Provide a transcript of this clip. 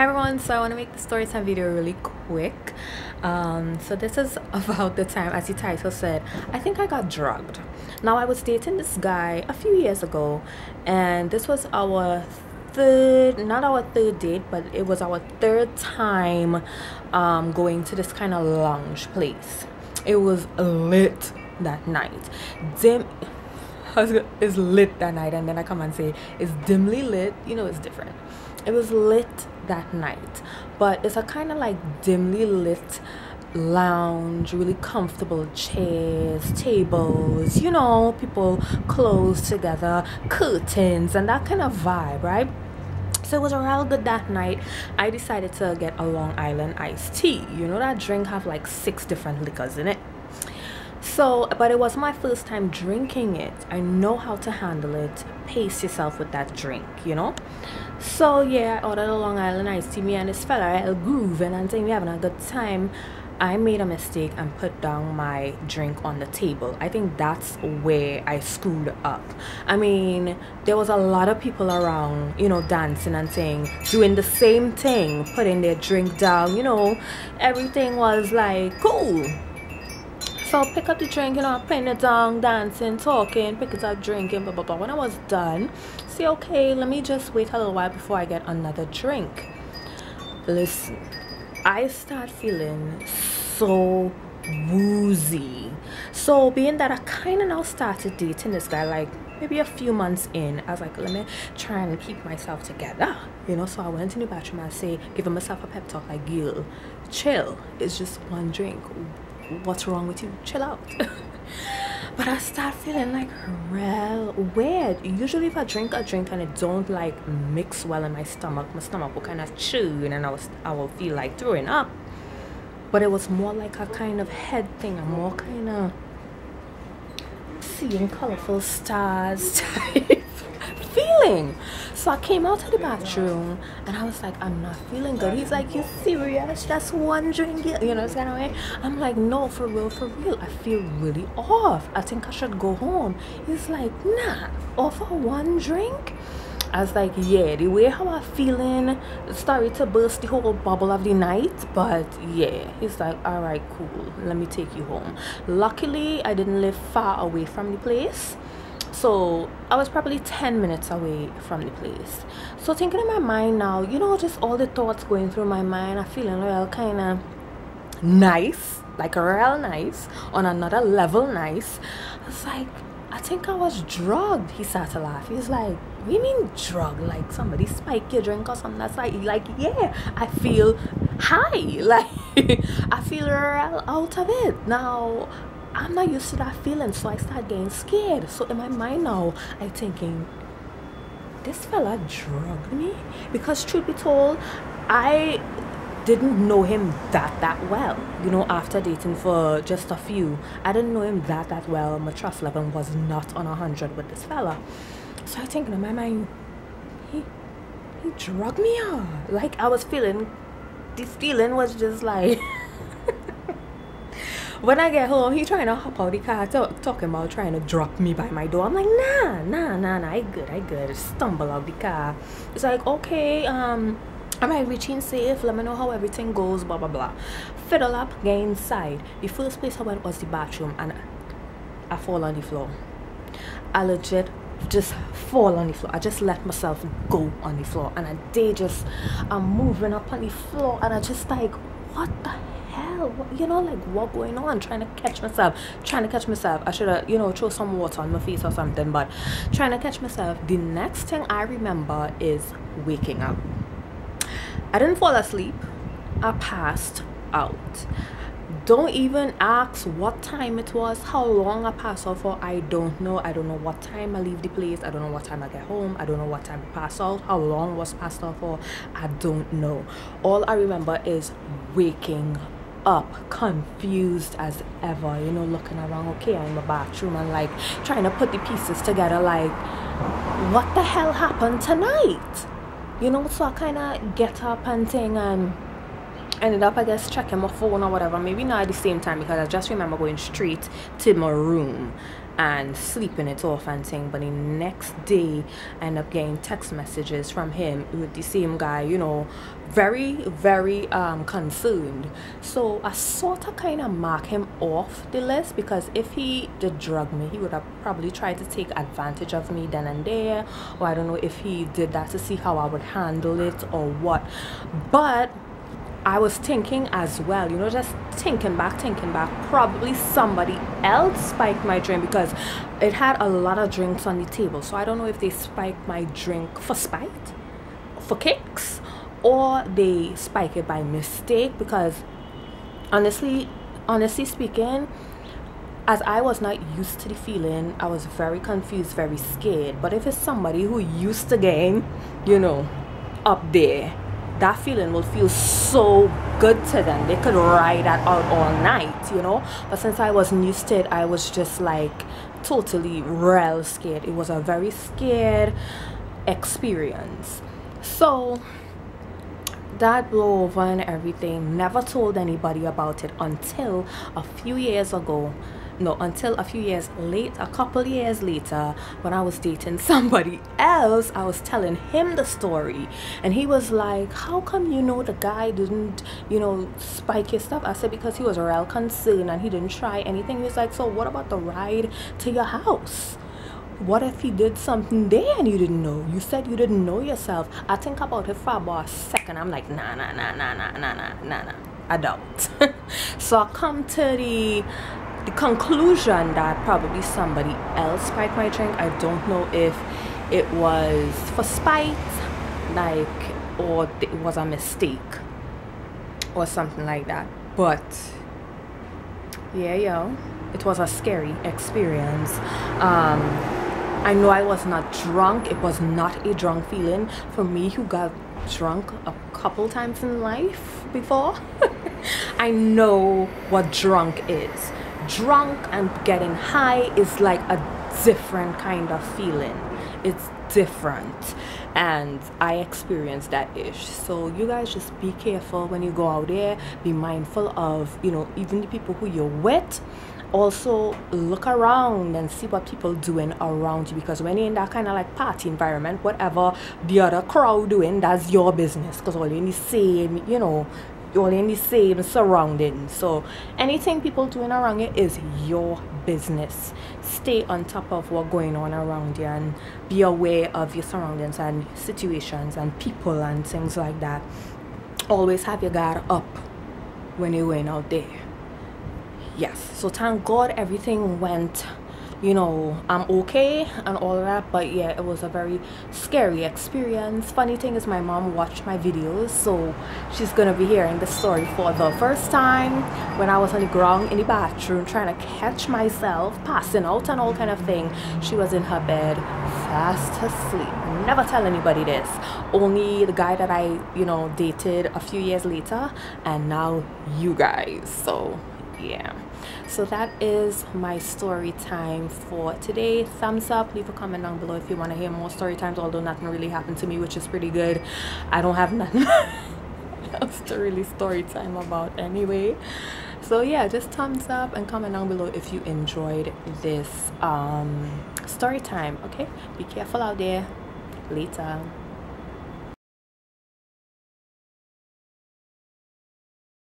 Hi everyone, so I want to make the story time video really quick. So this is about the time, as the title said, I think I got drugged. Now I was dating this guy a few years ago, and this was our not our third date, but it was our third time going to this kind of lounge place. It was lit that night. It's lit that night, and then I come and say it's dimly lit. You know, it's different. It was lit that night, but it's a kind of like dimly lit lounge, really comfortable chairs, tables, you know, people close together, curtains, and that kind of vibe, right? So it was real good that night. I decided to get a Long Island iced tea. You know, that drink have like 6 different liquors in it. So, but it was my first time drinking it. I know how to handle it. Pace yourself with that drink, you know. So yeah, I ordered a Long Island iced tea. Me and this fella, El grooving and saying we having a good time. I made a mistake and put down my drink on the table. I think that's where I screwed up. I mean, there was a lot of people around, you know, dancing and saying, doing the same thing, putting their drink down, you know. Everything was like cool. So pick up the drink, you know, putting it down, dancing, talking, pick it up, drinking, blah, blah, blah. When I was done, say, okay, let me just wait a little while before I get another drink. Listen, I start feeling so woozy. So being that I kind of now started dating this guy, like maybe a few months in, I was like, let me try and keep myself together, you know. So I went in the bathroom and say, giving myself a pep talk like, girl, chill, it's just one drink. What's wrong with you? Chill out. But I start feeling like real weird. Usually if I drink a drink and it don't like mix well in my stomach will kind of chew, and I will feel like throwing up. But it was more like a kind of head thing, a more kind of seeing colorful stars type feeling. So I came out of the bathroom and I was like, I'm not feeling good. He's like, you serious? Just one drink? You know, it's kind of way. I'm like, no, for real. I feel really off. I think I should go home. He's like, nah, off for one drink? I was like, yeah, the way how I'm feeling started to burst the whole bubble of the night. But yeah, he's like, all right, cool, let me take you home. Luckily, I didn't live far away from the place. So I was probably 10 minutes away from the place. So thinking in my mind now, you know, just all the thoughts going through my mind, I'm feeling real kind of nice, like real nice, on another level nice. I was like, I think I was drugged. He started to laugh. He's like, what do you mean drugged? Like somebody spike your drink or something? That's like, yeah, I feel high. Like I feel real out of it. Now I'm not used to that feeling, so I start getting scared. So in my mind now, I'm thinking, this fella drugged me? Because truth be told, I didn't know him that well. You know, after dating for just a few, I didn't know him that well. My trust level was not on 100 with this fella. So I thinking in my mind, he drugged me out. Like I was feeling, this feeling was just like when I get home, he trying to hop out the car, talking about trying to drop me by my door. I'm like, nah, I good. Stumble out the car. It's like, okay, am I reaching safe? Let me know how everything goes, blah, blah, blah. Fiddle up, get inside. The first place I went was the bathroom, and I fall on the floor. I legit just fall on the floor. I just let myself go on the floor, and I'm moving up on the floor, and I just like, what the hell? You know, like what going on? Trying to catch myself. I should have, you know, throw some water on my face or something, but trying to catch myself. The next thing I remember is waking up. I didn't fall asleep. I passed out. Don't even ask what time it was, how long I passed out for. I don't know. I don't know what time I leave the place. I don't know what time I get home. I don't know what time I pass out, how long I was passed out for. I don't know. All I remember is waking up confused as ever, you know, looking around. Okay, I'm in the bathroom and like trying to put the pieces together, like what the hell happened tonight, you know. So I kind of get up and thing, and ended up, I guess, checking my phone or whatever. Maybe not at the same time, because I just remember going straight to my room and sleeping it off and thing. But the next day I end up getting text messages from him with the same guy, you know, very very concerned. So I sort of kind of mark him off the list, because if he did drug me, he would have probably tried to take advantage of me then and there, or I don't know if he did that to see how I would handle it or what. But I was thinking as well, you know, just thinking back, probably somebody else spiked my drink, because it had a lot of drinks on the table. So I don't know if they spiked my drink for spite, for kicks, or they spike it by mistake. Because honestly speaking, as I was not used to the feeling, I was very confused, very scared. But if it's somebody who used to game, you know, up there, that feeling will feel so good to them. They could ride that out all night, you know. But since I wasn't used to it, I was just like totally real scared. It was a very scared experience. So that blew over and everything. Never told anybody about it until a few years ago. No, until a few years later, a couple years later, when I was dating somebody else. I was telling him the story, and he was like, how come you know the guy didn't, you know, spike your stuff? I said, because he was real concerned and he didn't try anything. He was like, so what about the ride to your house? What if he did something there and you didn't know? You said you didn't know yourself. I think about it for about a second. I'm like, nah, I don't. So I come to the conclusion that probably somebody else spiked my drink. I don't know if it was for spite, like, or it was a mistake or something like that. But yeah, yo, it was a scary experience. I know I was not drunk. It was not a drunk feeling for me, who got drunk a couple times in life before. I know what drunk is. Drunk and getting high is like a different kind of feeling. It's different, and I experienced that ish. So you guys just be careful when you go out there. Be mindful of, you know, even the people who you're with. Also look around and see what people doing around you, because when you're in that kind of like party environment, whatever the other crowd doing, that's your business, because all in the same, you know, you're in the same surroundings. So anything people doing around you is your business. Stay on top of what's going on around you and be aware of your surroundings and situations and people and things like that. Always have your guard up when you're going out there. Yes, so thank God everything went, you know, I'm okay and all that. But yeah, it was a very scary experience. Funny thing is, my mom watched my videos, so she's gonna be hearing the story for the first time. When I was on the ground in the bathroom trying to catch myself, passing out and all kind of thing, she was in her bed fast asleep. Never tell anybody this, only the guy that I, you know, dated a few years later, and now you guys. So yeah, so that is my story time for today. Thumbs up, leave a comment down below if you want to hear more story times, although nothing really happened to me, which is pretty good. I don't have nothing else to really story time about anyway. So yeah, just thumbs up and comment down below if you enjoyed this story time. Okay, be careful out there. Later.